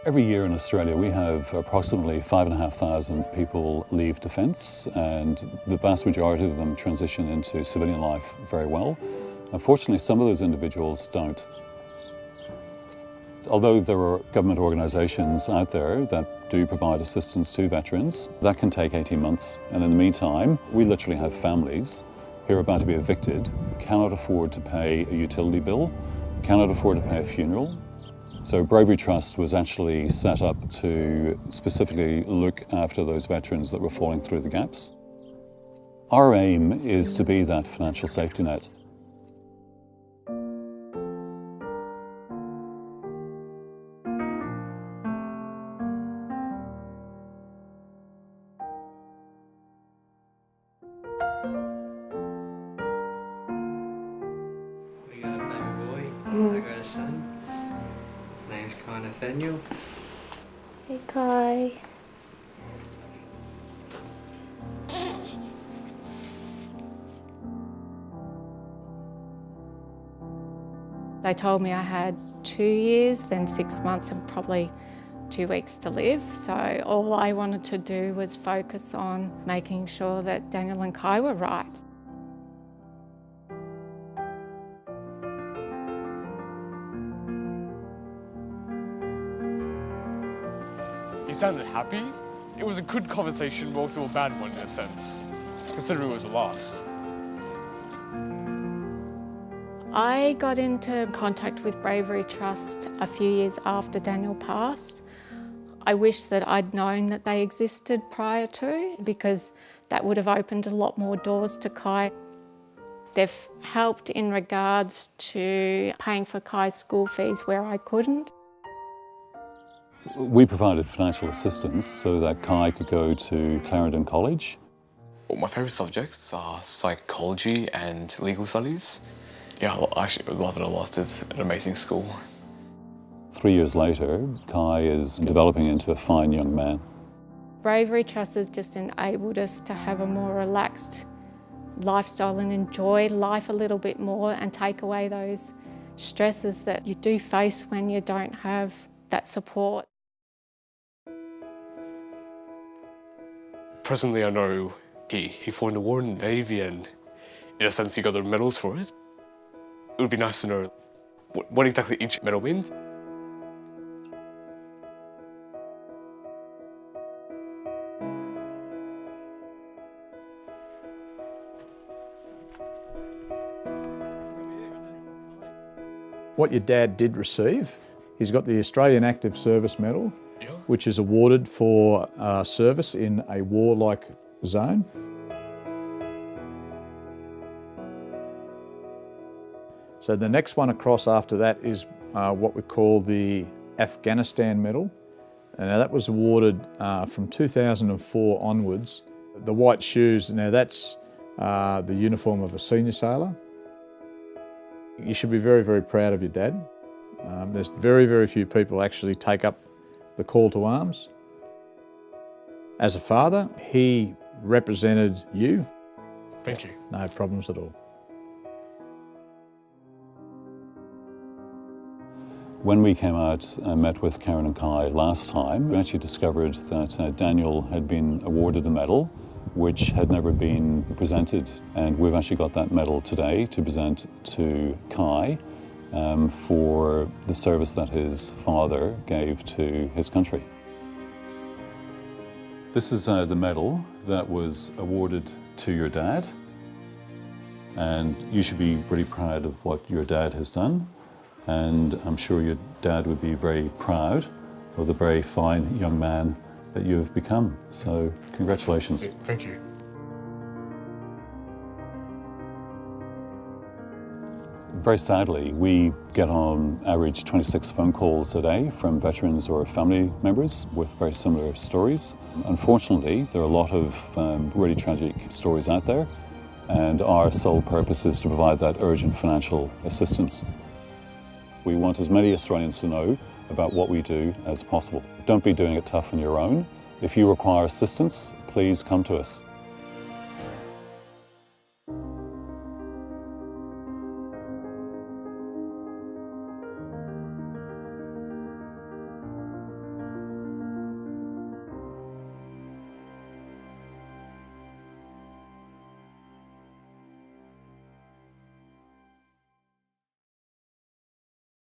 Every year in Australia we have approximately 5,500 people leave defence, and the vast majority of them transition into civilian life very well. Unfortunately, some of those individuals don't. Although there are government organisations out there that do provide assistance to veterans, that can take 18 months. And in the meantime, we literally have families who are about to be evicted, cannot afford to pay a utility bill, cannot afford to pay a funeral. So Bravery Trust was actually set up to specifically look after those veterans that were falling through the gaps. Our aim is to be that financial safety net. We got a baby boy, I got a son. Name's Kai Nathaniel. Hey Kai. They told me I had 2 years, then 6 months and probably 2 weeks to live. So all I wanted to do was focus on making sure that Daniel and Kai were right. He sounded happy. It was a good conversation, but also a bad one in a sense, considering it was the last. I got into contact with Bravery Trust a few years after Daniel passed. I wish that I'd known that they existed prior to, because that would have opened a lot more doors to Kai. They've helped in regards to paying for Kai's school fees where I couldn't. We provided financial assistance so that Kai could go to Clarendon College. Well, my favourite subjects are psychology and legal studies. Yeah, I actually love it a lot. It's an amazing school. 3 years later, Kai is developing into a fine young man. Bravery Trust has just enabled us to have a more relaxed lifestyle and enjoy life a little bit more and take away those stresses that you do face when you don't have that support. Presently, I know he fought in the war in the Navy, and in a sense he got the medals for it. It would be nice to know what exactly each medal means. What your dad did receive, he's got the Australian Active Service Medal, Yeah. which is awarded for service in a war-like zone. So the next one across after that is what we call the Afghanistan Medal. And now that was awarded from 2004 onwards. The white shoes, now that's the uniform of a senior sailor. You should be very, very proud of your dad. There's very, very few people actually take up the call to arms. As a father, he represented you. Thank you. No problems at all. When we came out and met with Karen and Kai last time, we actually discovered that Daniel had been awarded a medal which had never been presented, and we've actually got that medal today to present to Kai for the service that his father gave to his country. This is the medal that was awarded to your dad, and you should be really proud of what your dad has done, and I'm sure your dad would be very proud of the very fine young man that you have become. So congratulations. Thank you. Very sadly, we get on average 26 phone calls a day from veterans or family members with very similar stories. Unfortunately, there are a lot of really tragic stories out there, and our sole purpose is to provide that urgent financial assistance. We want as many Australians to know about what we do as possible. Don't be doing it tough on your own. If you require assistance, please come to us.